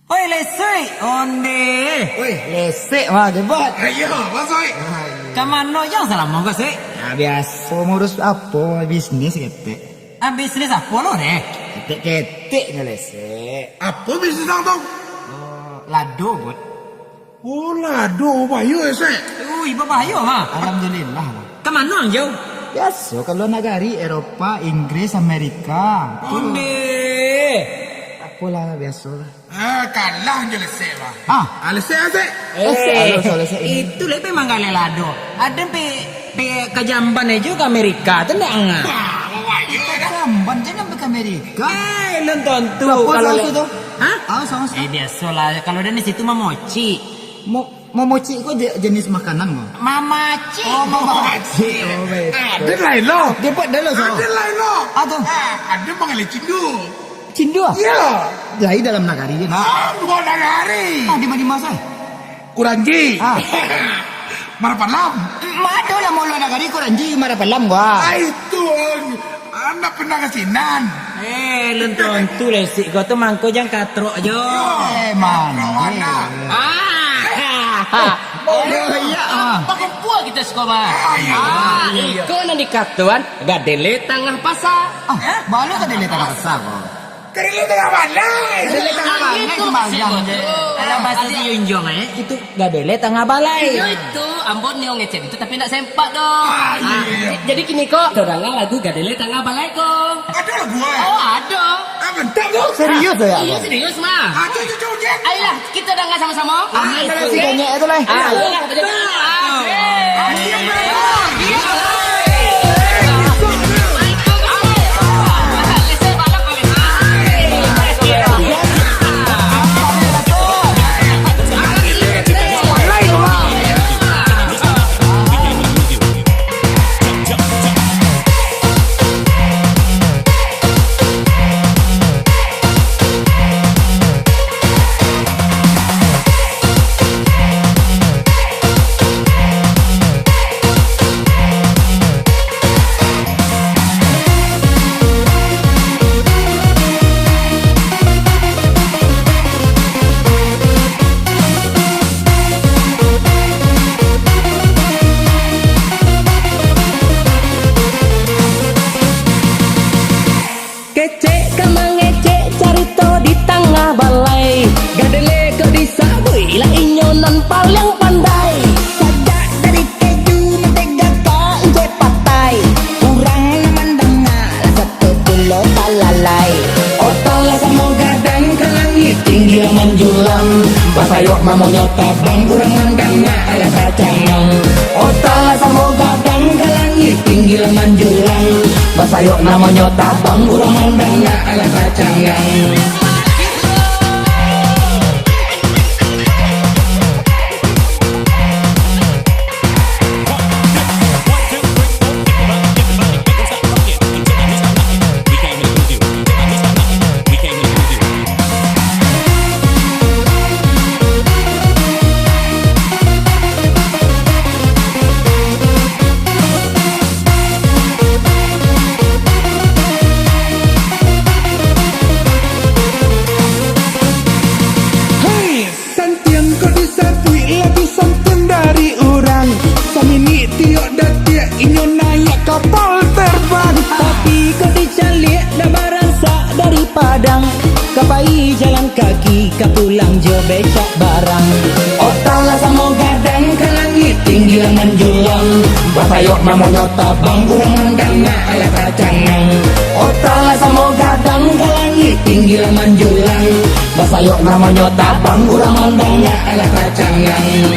Oi lesoi onde. Wih, lesek mah gebot. Ayo, masuk. Kamano yang salah mau sih? Nah, biasa ngurus apa bisnis kete. Bisnis apa lo nih? Kete nih lesek. Apa bisnis nang? Lado bud. Oh, lado bayu ese. Ui babayo ha. Alhamdulillah. Kamano jauh? Biasa kalau negari Eropa, Inggris, Amerika. Onde. Apalah biasa lah. Kalah je lesek lah. Ah, Lesek ase. lesek ini. Itu lebih mangale lado. Ada pe kajamban juga Amerika, tu nak angah. Bayu dah. Jamban jangan ke Amerika. Nonton tuh Apa kalau saus itu? Hah? Ah, saus. Biasalah kalau dari situ mah mochi. Momoci kok jenis makanan kok? Mamaci. Oh, momoci. Oh, baik. Ada lain lo. Dia buat dulu so. Ada lain lo. Aduh, Ada mengalih cindu. cindu ah? Iya. Jadi dalam negari dia. Dua hari. Ah, di mana masa? Kuranji. Ah. Marapan lam. Mado lah mau luar negari kuranji marah pelam gua. Itu. Anak pernah kasinan. Nonton tuh lesik kau tu mangko jang katrok jo. Mana? Oh iya. Pakai puak kita sekolah. Kau nanti katuan gadele tengah pasar. Ah, balu kan dia letak besar kok. Kerja tengah balai. Dia letak apa? Itu magang. Kalau bahasa si Yunjong itu gadele tengah balai. Itu ambon yang ngecek itu tapi nak sempak dong. Jadi kini kok dorangnya lagu gadele tengah balai kok. Ada lah gua. Oh ada. Bentar tu. Serius ya? Iya serius mah. Cucu cek. Ayolah kita dengar sama-sama. Si konyek itu lah. Kecek kemang ngecek carito di tengah balai. Gadele ke disabui lah inyonan paling pandai. Sajak dari keju mentega ka ince patai. Kurang mandangnya satu pulau talalai. Otol sama gadang ke langit tinggi menjulang. Basayok mamanya tabang kurang mandangnya ala kacangang. Otol sama gadang ke langit tinggi menjulang. Basayok namanya tabang urang mandangnya ala kacangang. Kapal terbang. Tapi kau dicalik dah barasa dari Padang. Kapai jalan kaki ke pulang jo becak barang. Otala sama gadang ke langit tinggi menjulang. Basayok mamanya tabang kurang mandangnya ala kacangang. Otala sama gadang ke langit tinggi menjulang. Basayok namanya tabang kurang mandangnya ala kacangang.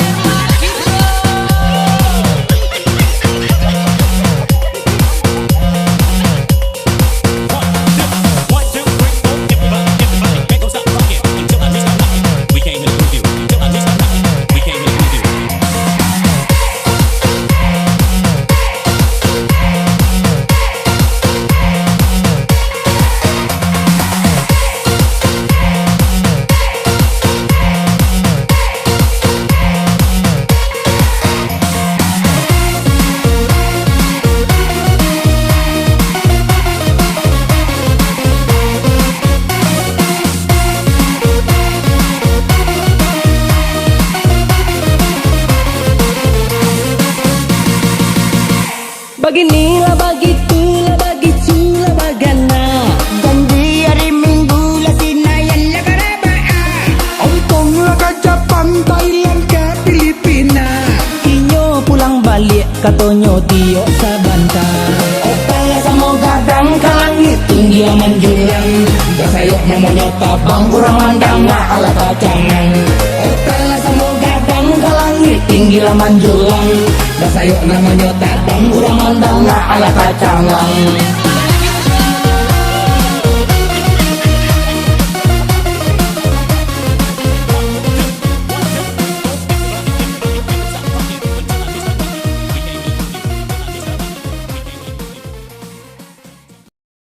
katonyo tiyo sa banta. Opala sa mo gadang ka langit, tinggi laman julang. Dasayok na mo nyo tabang, kurang mandang nga ala kacangan. Opala sa mo gadang ka langit, tinggi laman julang. Dasayok na mo nyo tabang, kurang mandang nga ala kacangan.